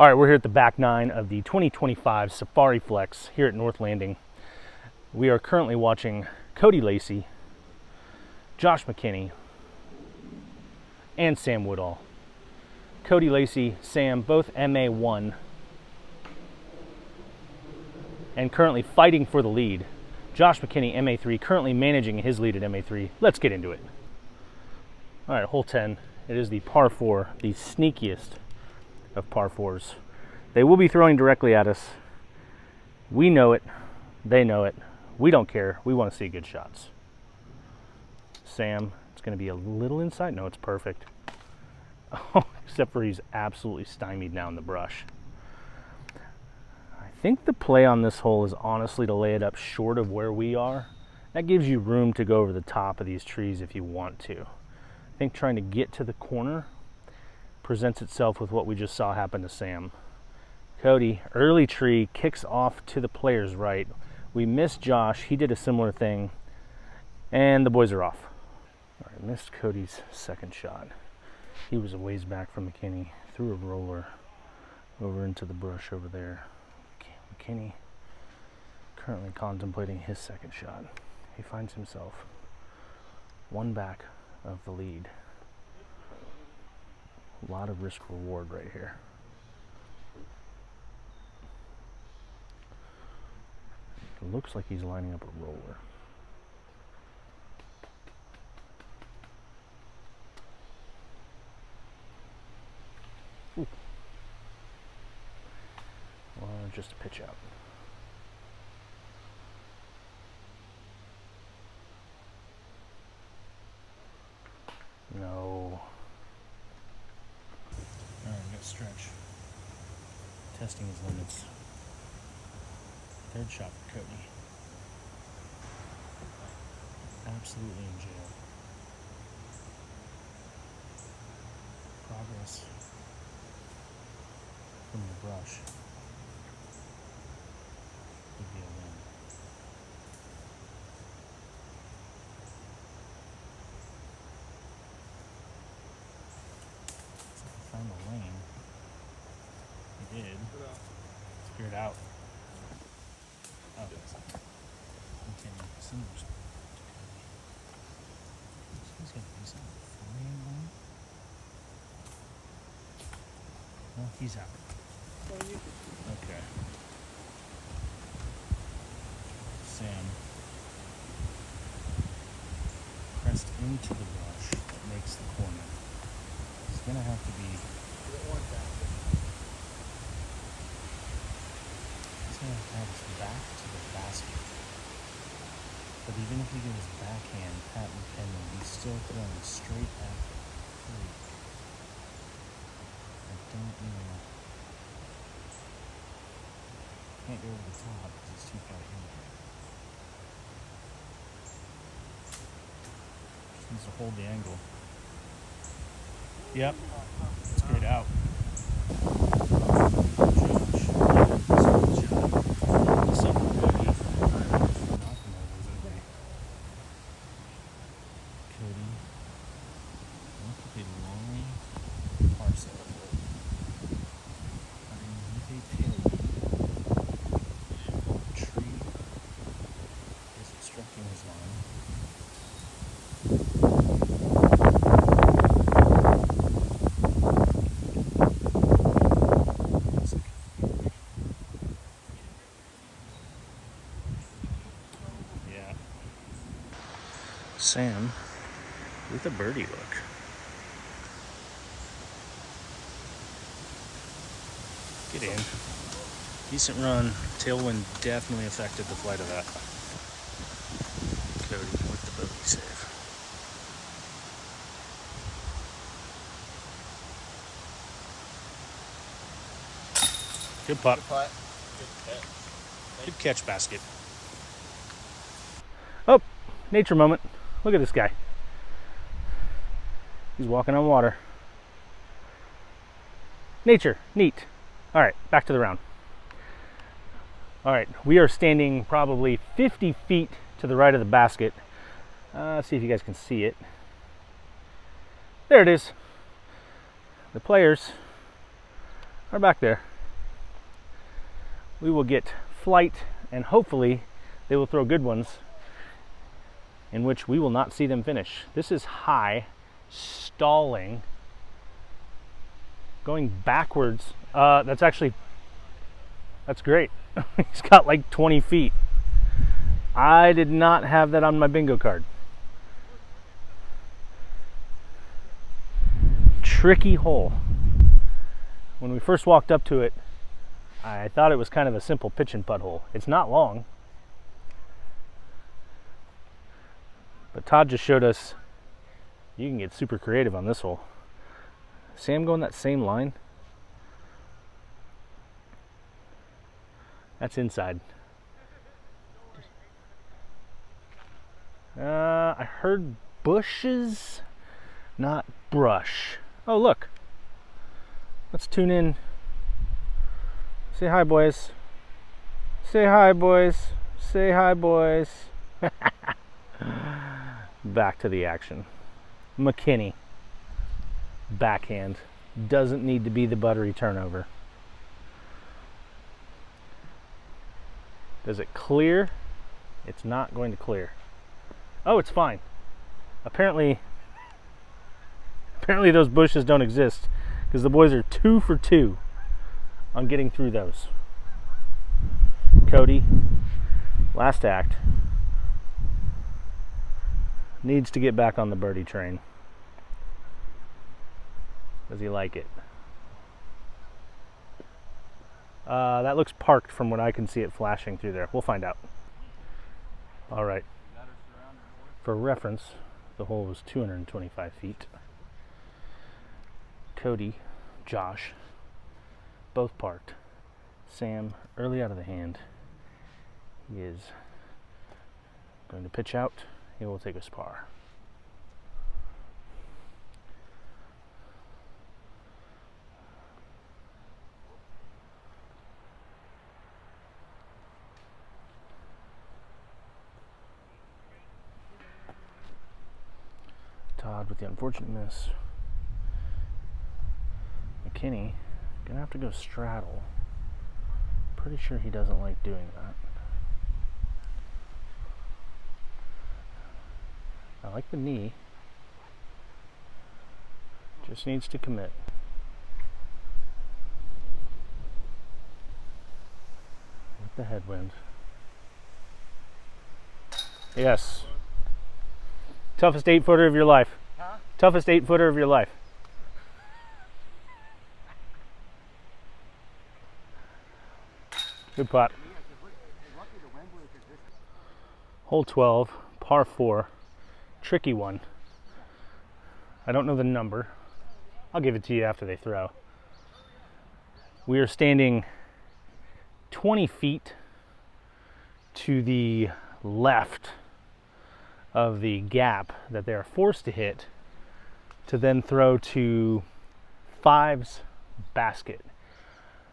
All right, we're here at the back nine of the 2025 Safari Flex here at North Landing. We are currently watching Cody Lacy, Josh McKinney, and Sam Woodall. Cody Lacy, Sam, both MA1, and currently fighting for the lead. Josh McKinney, MA3, currently managing his lead at MA3. Let's get into it. All right, hole 10. It is the par 4, the sneakiest of par 4s. They will be throwing directly at us. We know it. They know it. We don't care. We want to see good shots. Sam, it's going to be a little inside. No, it's perfect. Oh, except for he's absolutely stymied now in the brush. I think the play on this hole is honestly to lay it up short of where we are. That gives you room to go over the top of these trees if you want to. I think trying to get to the corner presents itself with what we just saw happen to Sam. Cody, early tree, kicks off to the player's right. We missed Josh. He did a similar thing. And the boys are off. All right, missed Cody's second shot. He was a ways back from McKinney. Threw a roller over into the brush over there. McKinney currently contemplating his second shot. He finds himself one back of the lead. A lot of risk reward right here. It looks like he's lining up a roller. Ooh. Or just a pitch out. No. All right, we got stretch. Testing his limits. Third shot for Cody. Absolutely in jail. Progress from the brush would be a win. So if he found the lane, he did. Cleared out. Oh, continue. He's got to do something for him. Well, he's out. Okay. Sam pressed into the brush that makes the corner. He's gonna have to be. He's gonna have to have his back to the basket. But even if he gets his backhand, Pat McKinney, he's still throwing straight at the tree. I don't know. Can't go over the top because it's too far in there. Just needs to hold the angle. Yep. It's straight out. Sam with a birdie look. Get in. Decent run. Tailwind definitely affected the flight of that. Cody with the bogey save. Good putt. Good putt. Good catch basket. Oh, nature moment. Look at this guy. He's walking on water. Nature, neat. All right, back to the round. All right, we are standing probably 50 feet to the right of the basket. Let's see if you guys can see it. There it is. The players are back there. we will get flight, and hopefully they will throw good ones in which we will not see them finish. This is high, stalling, going backwards. That's great. He's got like 20 feet. I did not have that on my bingo card. Tricky hole. When we first walked up to it, I thought it was kind of a simple pitch and putt hole. It's not long. But Todd just showed us you can get super creative on this hole. Sam going that same line. That's inside. I heard bushes, not brush. Oh, look. Let's tune in. Say hi, boys. Say hi, boys. Say hi, boys. Back to the action. McKinney. Backhand. Doesn't need to be the buttery turnover. Does it clear? It's not going to clear. Oh, it's fine. Apparently those bushes don't exist, because the boys are 2 for 2 on getting through those. Cody, last act, needs to get back on the birdie train. Does he like it? That looks parked from what I can see it flashing through there. We'll find out. All right. For reference, the hole was 225 feet. Cody, Josh, both parked. Sam, early out of the hand. He is going to pitch out. He will take a spar. Todd with the unfortunate miss. McKinney gonna have to go straddle. Pretty sure he doesn't like doing that. I like the knee. Just needs to commit. With the headwind. Yes. Toughest 8-footer of your life. Huh? Toughest 8-footer of your life. Good putt. Hole 12, par 4. Tricky one. I don't know the number. I'll give it to you after they throw. We are standing 20 feet to the left of the gap that they are forced to hit to then throw to 5's basket.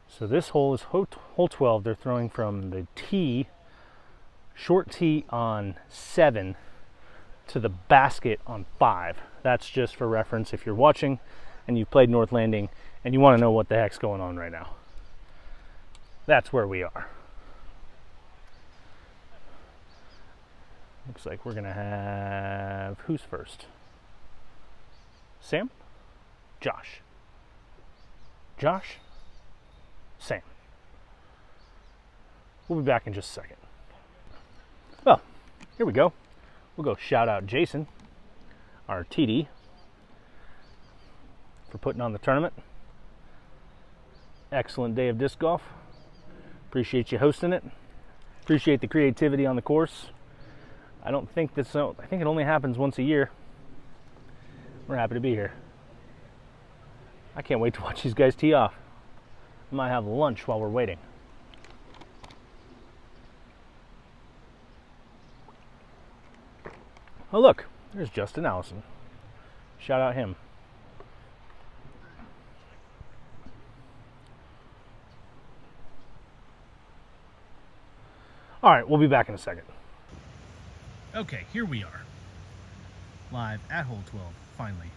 So this hole is hole 12. They're throwing from the tee, short tee on 7 to the basket on 5. That's just for reference if you're watching and you've played North Landing and you want to know what the heck's going on right now. That's where we are. Looks like we're gonna have, who's first? Sam? Josh? Josh? Sam. We'll be back in just a second. Well, here we go. We'll go shout out Jason, our TD, for putting on the tournament. Excellent day of disc golf. Appreciate you hosting it. Appreciate the creativity on the course. I think it only happens once a year. We're happy to be here. I can't wait to watch these guys tee off. We might have lunch while we're waiting. Oh look, there's Justin Allison. Shout out him. All right, we'll be back in a second. Okay, here we are. Live at hole 12, finally.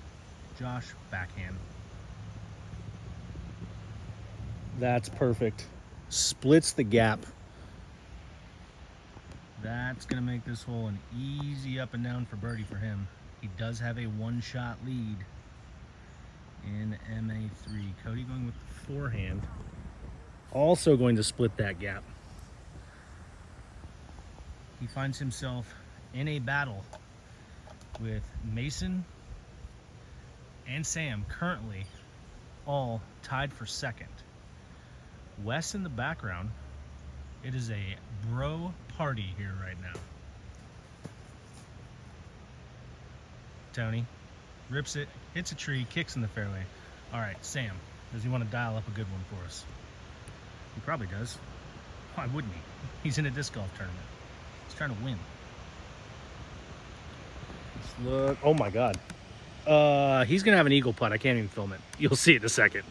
Josh, backhand. That's perfect. splits the gap. That's going to make this hole an easy up and down for birdie for him. He does have a one-shot lead in MA3. Cody going with the forehand. Also going to split that gap. He finds himself in a battle with Mason and Sam, currently all tied for second. Wes in the background. It is a bro party here right now. Tony rips it, hits a tree, kicks in the fairway. All right, Sam, does he want to dial up a good one for us? He probably does. Why wouldn't he? He's in a disc golf tournament. He's trying to win. Let's look. Oh my God. He's gonna have an eagle putt. I can't even film it. You'll see it in a second.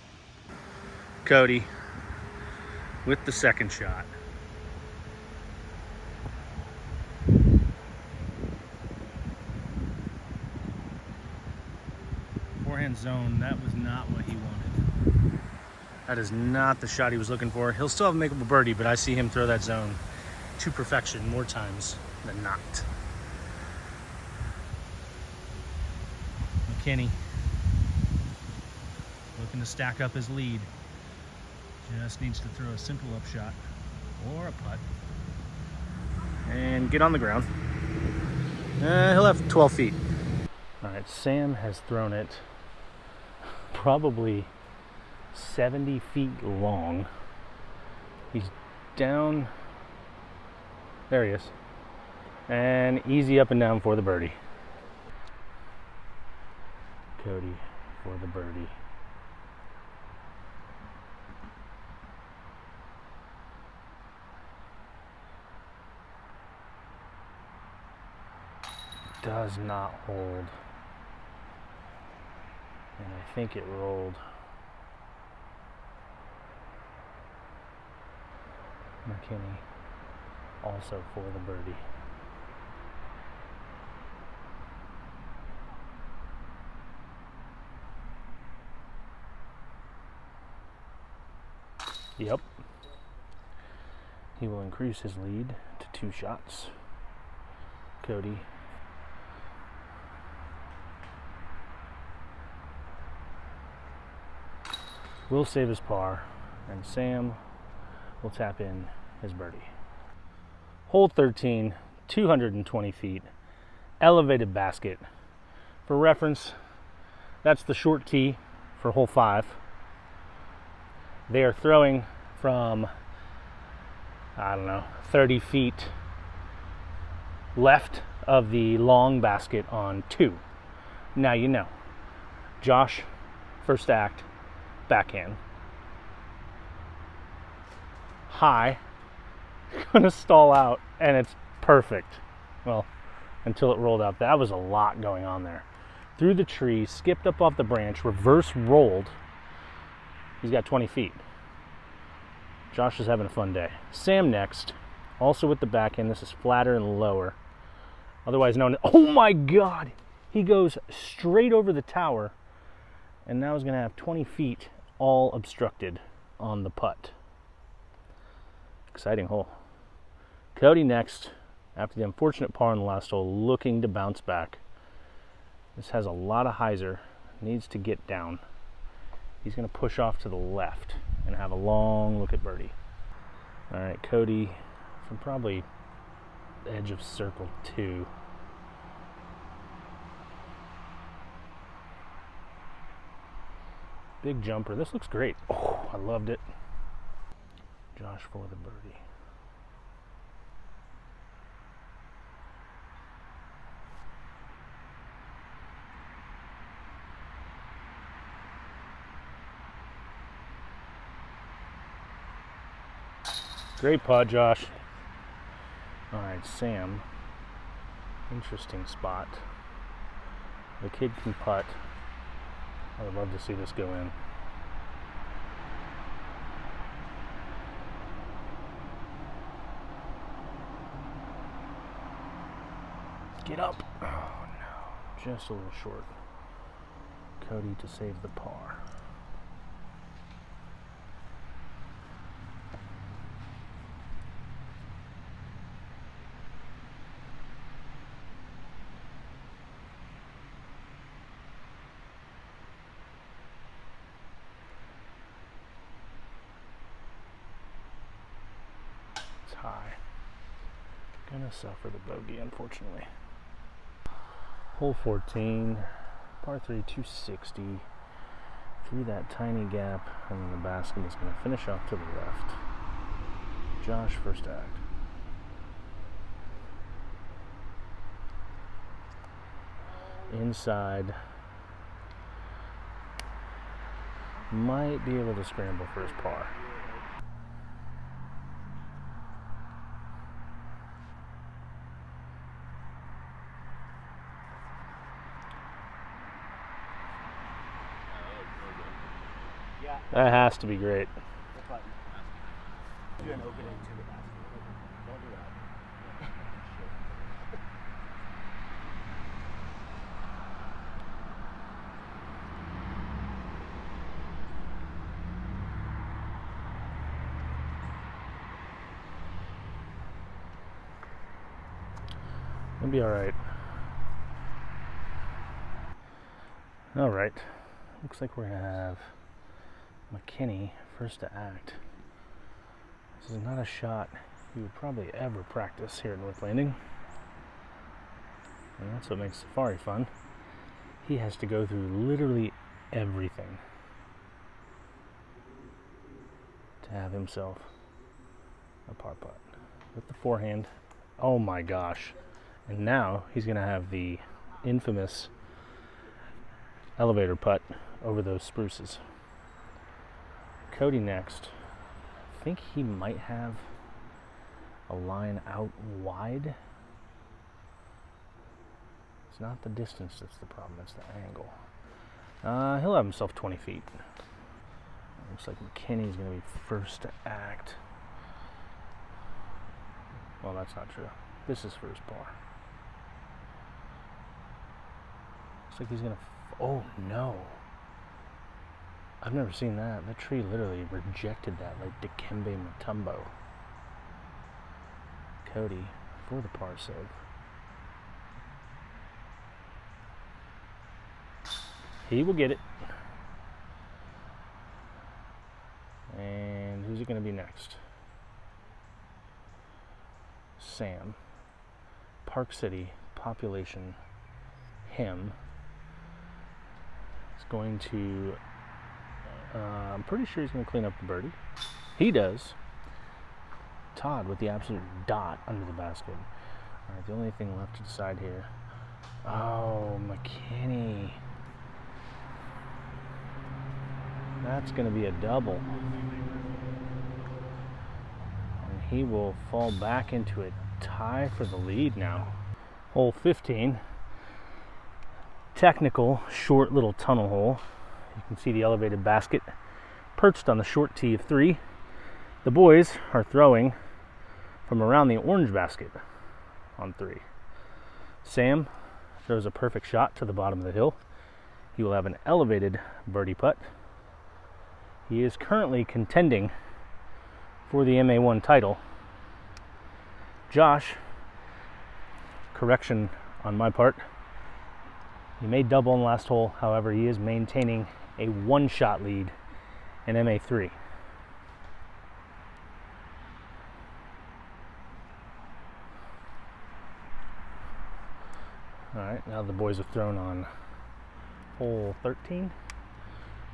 Cody with the second shot. Forehand zone, that was not what he wanted. That is not the shot he was looking for. He'll still have a makeable birdie, but I see him throw that zone to perfection more times than not. McKinney looking to stack up his lead. Just needs to throw a simple up shot or a putt and get on the ground. He'll have 12 feet. All right, Sam has thrown it probably 70 feet long. He's down. There he is. And easy up and down for the birdie. Cody for the birdie. Does not hold. And I think it rolled. McKinney also for the birdie. Yep. He will increase his lead to 2 shots. Cody will save his par, and Sam will tap in his birdie. Hole 13, 220 feet, elevated basket. For reference, that's the short tee for hole 5. They are throwing from, 30 feet left of the long basket on 2. Now you know. Josh, first act, backhand. High, gonna stall out, and it's perfect. Well, until it rolled out. That was a lot going on there. Through the tree, skipped up off the branch, reverse rolled. He's got 20 feet. Josh is having a fun day. Sam next, also with the backhand. This is flatter and lower, otherwise known as, oh my God! He goes straight over the tower, and now he's gonna have 20 feet all obstructed on the putt. Exciting hole. Cody next, after the unfortunate par on the last hole, looking to bounce back. This has a lot of hyzer, needs to get down. He's going to push off to the left and have a long look at birdie. All right, Cody from probably the edge of circle 2. Big jumper. This looks great. Oh, I loved it. Josh for the birdie. Great putt, Josh. All right, Sam. Interesting spot. The kid can putt. I would love to see this go in. Get up. Oh no, just a little short. Cody to save the par. tie. Gonna suffer the bogey, unfortunately. Hole 14, par 3, 260. Through that tiny gap, and then the basket is going to finish off to the left. Josh, first act. Inside. Might be able to scramble for his par. That has to be great. It'll be all right. All right. Looks like we're gonna have McKinney first to act. This is not a shot you would probably ever practice here at North Landing. And that's what makes Safari fun. He has to go through literally everything to have himself a par putt. With the forehand. Oh my gosh. And now he's going to have the infamous elevator putt over those spruces. Cody next. I think he might have a line out wide. It's not the distance that's the problem, it's the angle. He'll have himself 20 feet. Looks like McKinney's going to be first to act. Well, that's not true. This is for his par. Looks like he's going to... Oh, no. I've never seen that. That tree literally rejected that like Dikembe Mutombo. Cody for the par save. He will get it. And who's it going to be next? Sam. Park City, population, him. Is going to... I'm pretty sure he's going to clean up the birdie. He does. Todd with the absolute dot under the basket. All right, the only thing left to decide here. Oh, McKinney. That's going to be a double. And he will fall back into a tie for the lead now. Hole 15. Technical, short little tunnel hole. You can see the elevated basket perched on the short tee of 3. The boys are throwing from around the orange basket on 3. Sam throws a perfect shot to the bottom of the hill. He will have an elevated birdie putt. He is currently contending for the MA1 title. Josh, correction on my part, he may double in the last hole. However, he is maintaining a 1-shot lead in MA3. Alright, now the boys have thrown on hole 13.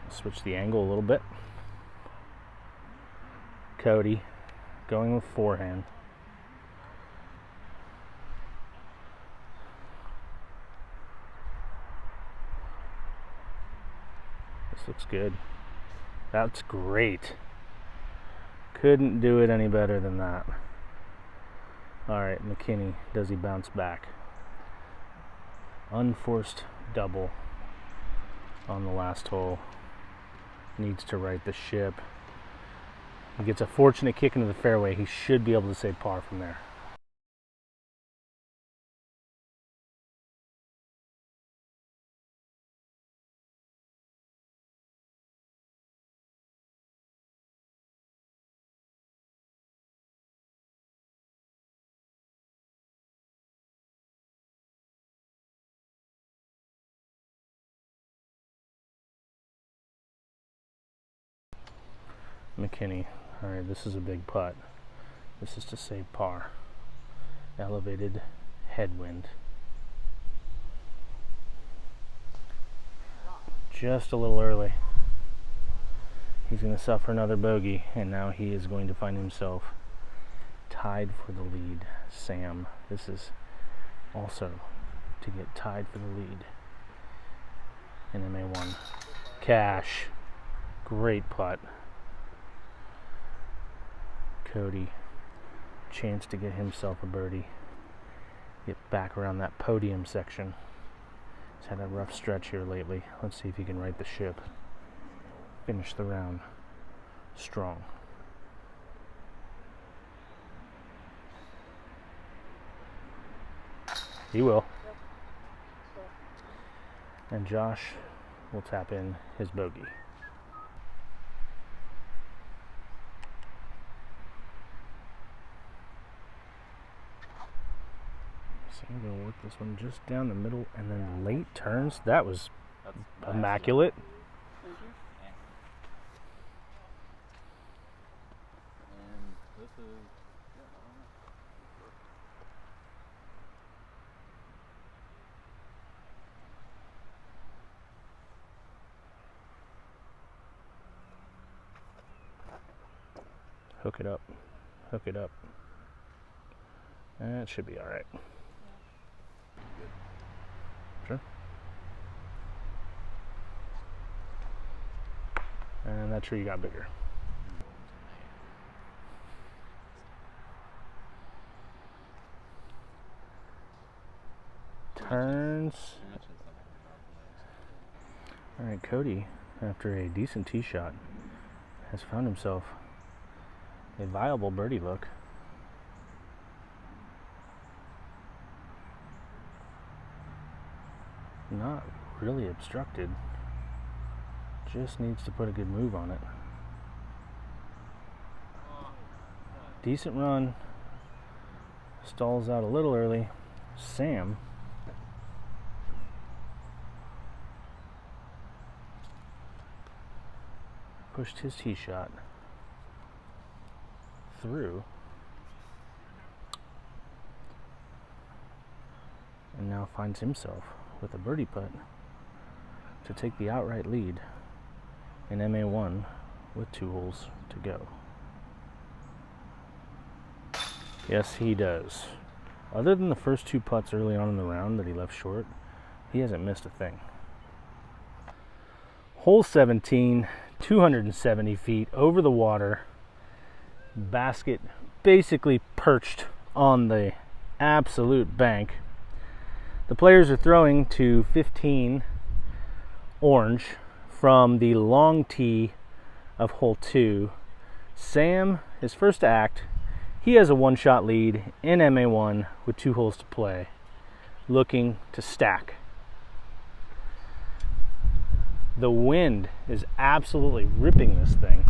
I'll switch the angle a little bit. Cody going with forehand. This looks good. That's great. Couldn't do it any better than that. Alright, McKinney, does he bounce back? Unforced double on the last hole. Needs to right the ship. He gets a fortunate kick into the fairway. He should be able to save par from there. McKinney. Alright, this is a big putt. This is to save par. Elevated headwind. Just a little early. He's going to suffer another bogey, and now he is going to find himself tied for the lead. Sam, this is also to get tied for the lead in MA1. Cash. Great putt. Cody, chance to get himself a birdie. Get back around that podium section. He's had a rough stretch here lately. Let's see if he can right the ship. Finish the round strong. He will. And Josh will tap in his bogey. So I'm going to work this one just down the middle, and then late turns. That was immaculate. Thank you. And this is... Hook it up. Hook it up. That should be all right. Sure. And that tree got bigger. Turns. All right, Cody, after a decent tee shot, has found himself a viable birdie look. Not really obstructed. Just needs to put a good move on it. Decent run. Stalls out a little early. Sam pushed his tee shot through, and now finds himself with a birdie putt to take the outright lead in MA1 with 2 holes to go. Yes, he does. Other than the first 2 putts early on in the round that he left short, he hasn't missed a thing. Hole 17, 270 feet over the water. Basket basically perched on the absolute bank. The players are throwing to 15 orange from the long tee of hole 2. Sam, his first act, he has a 1-shot lead in MA1 with 2 holes to play, looking to stack. The wind is absolutely ripping this thing.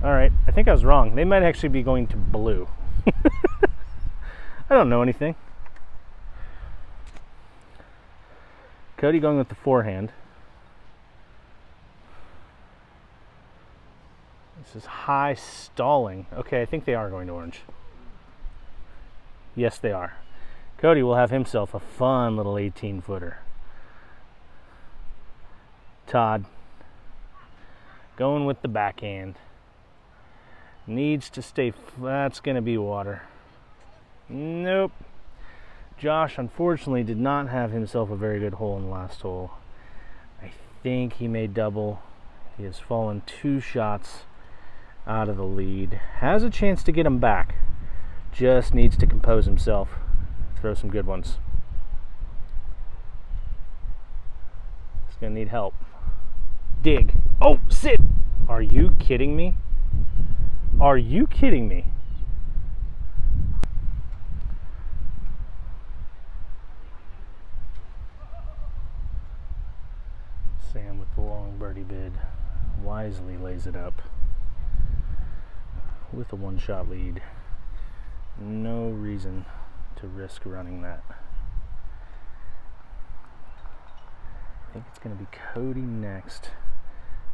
All right, I think I was wrong. They might actually be going to blue. I don't know anything. Cody going with the forehand. This is high stalling. Okay, I think they are going to orange. Yes, they are. Cody will have himself a fun little 18-footer. Todd going with the backhand. Needs to stay, that's going to be water. Nope. Josh, unfortunately, did not have himself a very good hole in the last hole. I think he made double. He has fallen 2 shots out of the lead. Has a chance to get him back. Just needs to compose himself. Throw some good ones. He's going to need help. Dig. Oh, sit! Are you kidding me? Are you kidding me? Sam with the long birdie bid wisely lays it up with a 1-shot lead. No reason to risk running that. I think it's going to be Cody next.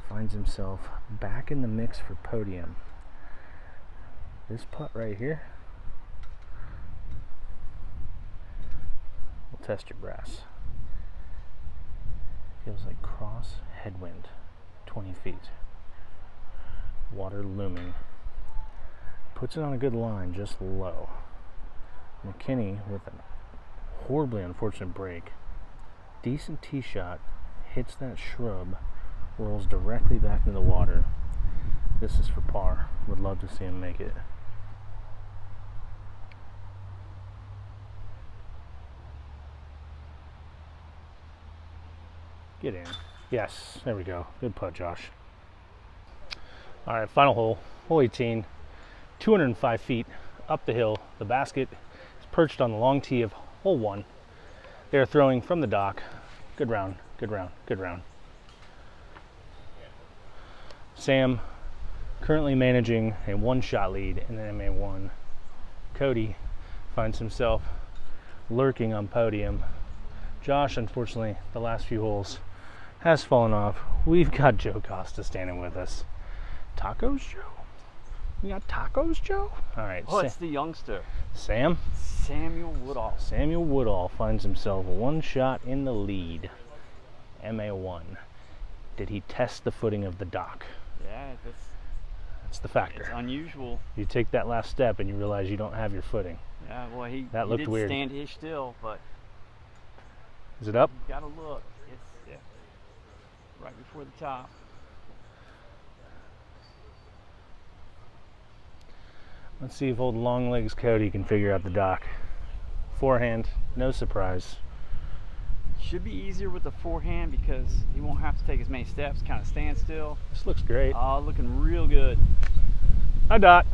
Finds himself back in the mix for podium. This putt right here. We'll test your brass. Feels like cross headwind, 20 feet. Water looming. Puts it on a good line, just low. McKinney with a horribly unfortunate break. Decent tee shot, hits that shrub, rolls directly back into the water. This is for par. Would love to see him make it. Get in. Yes, there we go. Good putt, Josh. All right, final hole, hole 18, 205 feet up the hill. The basket is perched on the long tee of hole 1. They are throwing from the dock. Good round, good round, good round. Sam currently managing a 1-shot lead in the MA1. Cody finds himself lurking on podium. Josh, unfortunately, the last few holes has fallen off. We've got Joe Costa standing with us. Tacos, Joe? We got tacos, Joe? All right. Oh, it's the youngster. Sam? Samuel Woodall. Samuel Woodall finds himself 1 shot in the lead. MA1. Did he test the footing of the dock? Yeah, That's the factor. it's unusual. You take that last step and you realize you don't have your footing. Yeah, well, he Looked did weird. stand here still, but Is it up? you gotta look. It's right before the top. Let's see if old long legs Cody can figure out the dock. Forehand, no surprise. Should be easier with the forehand because he won't have to take as many steps, kind of stand still. This looks great. Oh, looking real good. Hi, Dot.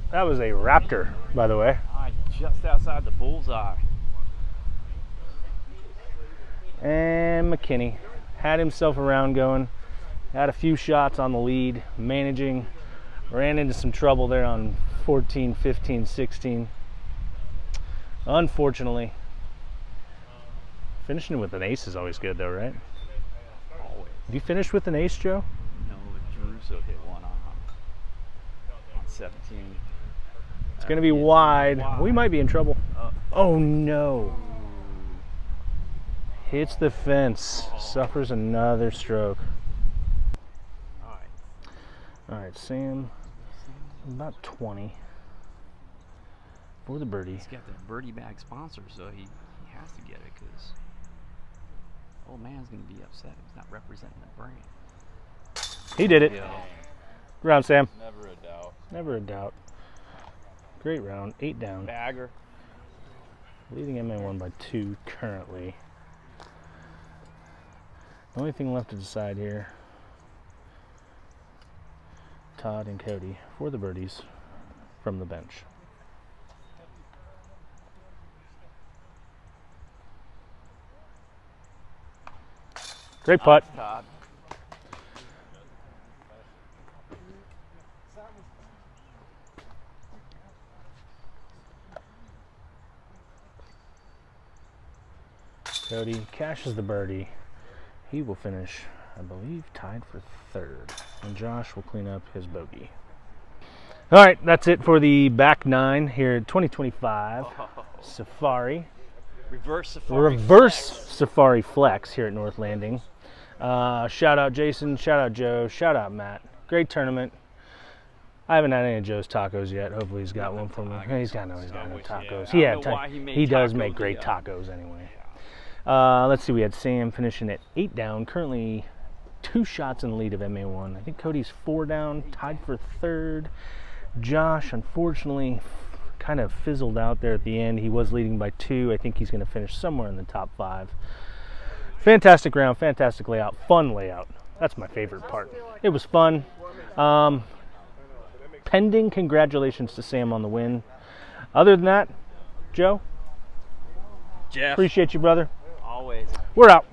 That was a raptor, by the way. Just outside the bullseye. And McKinney had himself a round going. Had a few shots on the lead, managing. Ran into some trouble there on 14, 15, 16. Unfortunately. Finishing with an ace is always good, though, right? Always. Have you finished with an ace, Joe? No, Druso hit one on 17. It's going to be wide. We might be in trouble. Oh, no. Hits the fence. Suffers another stroke. All right, Sam. About 20 for the birdie. He's got the birdie bag sponsor, so he has to get it because old man's going to be upset if he's not representing the brand. He did it. Yeah. Good round, Sam. Never a doubt. Never a doubt. Great round. 8 down. Bagger. Leading MA1 by 2 currently. The only thing left to decide here, Todd and Cody for the birdies from the bench. Great putt. Todd. Cody cashes the birdie. He will finish, I believe, tied for 3rd. And Josh will clean up his bogey. All right, that's it for the back 9 here at 2025 Safari. Reverse Safari. Safari Flex here at North Landing. Shout out Jason, shout out Joe, shout out Matt. Great tournament. I haven't had any of Joe's tacos yet. Hopefully he's got one for me. He's got no tacos. Yeah. I don't know why he made does tacos, make great yeah. tacos anyway. Let's see, we had Sam finishing at 8 down, currently 2 shots in the lead of MA1. I think Cody's 4 down, tied for 3rd. Josh, unfortunately, kind of fizzled out there at the end. He was leading by 2. I think he's going to finish somewhere in the top 5. Fantastic round, fantastic layout, fun layout. That's my favorite part. It was fun. Pending congratulations to Sam on the win. Other than that, Joe, Jeff. appreciate you, brother. Always. We're out.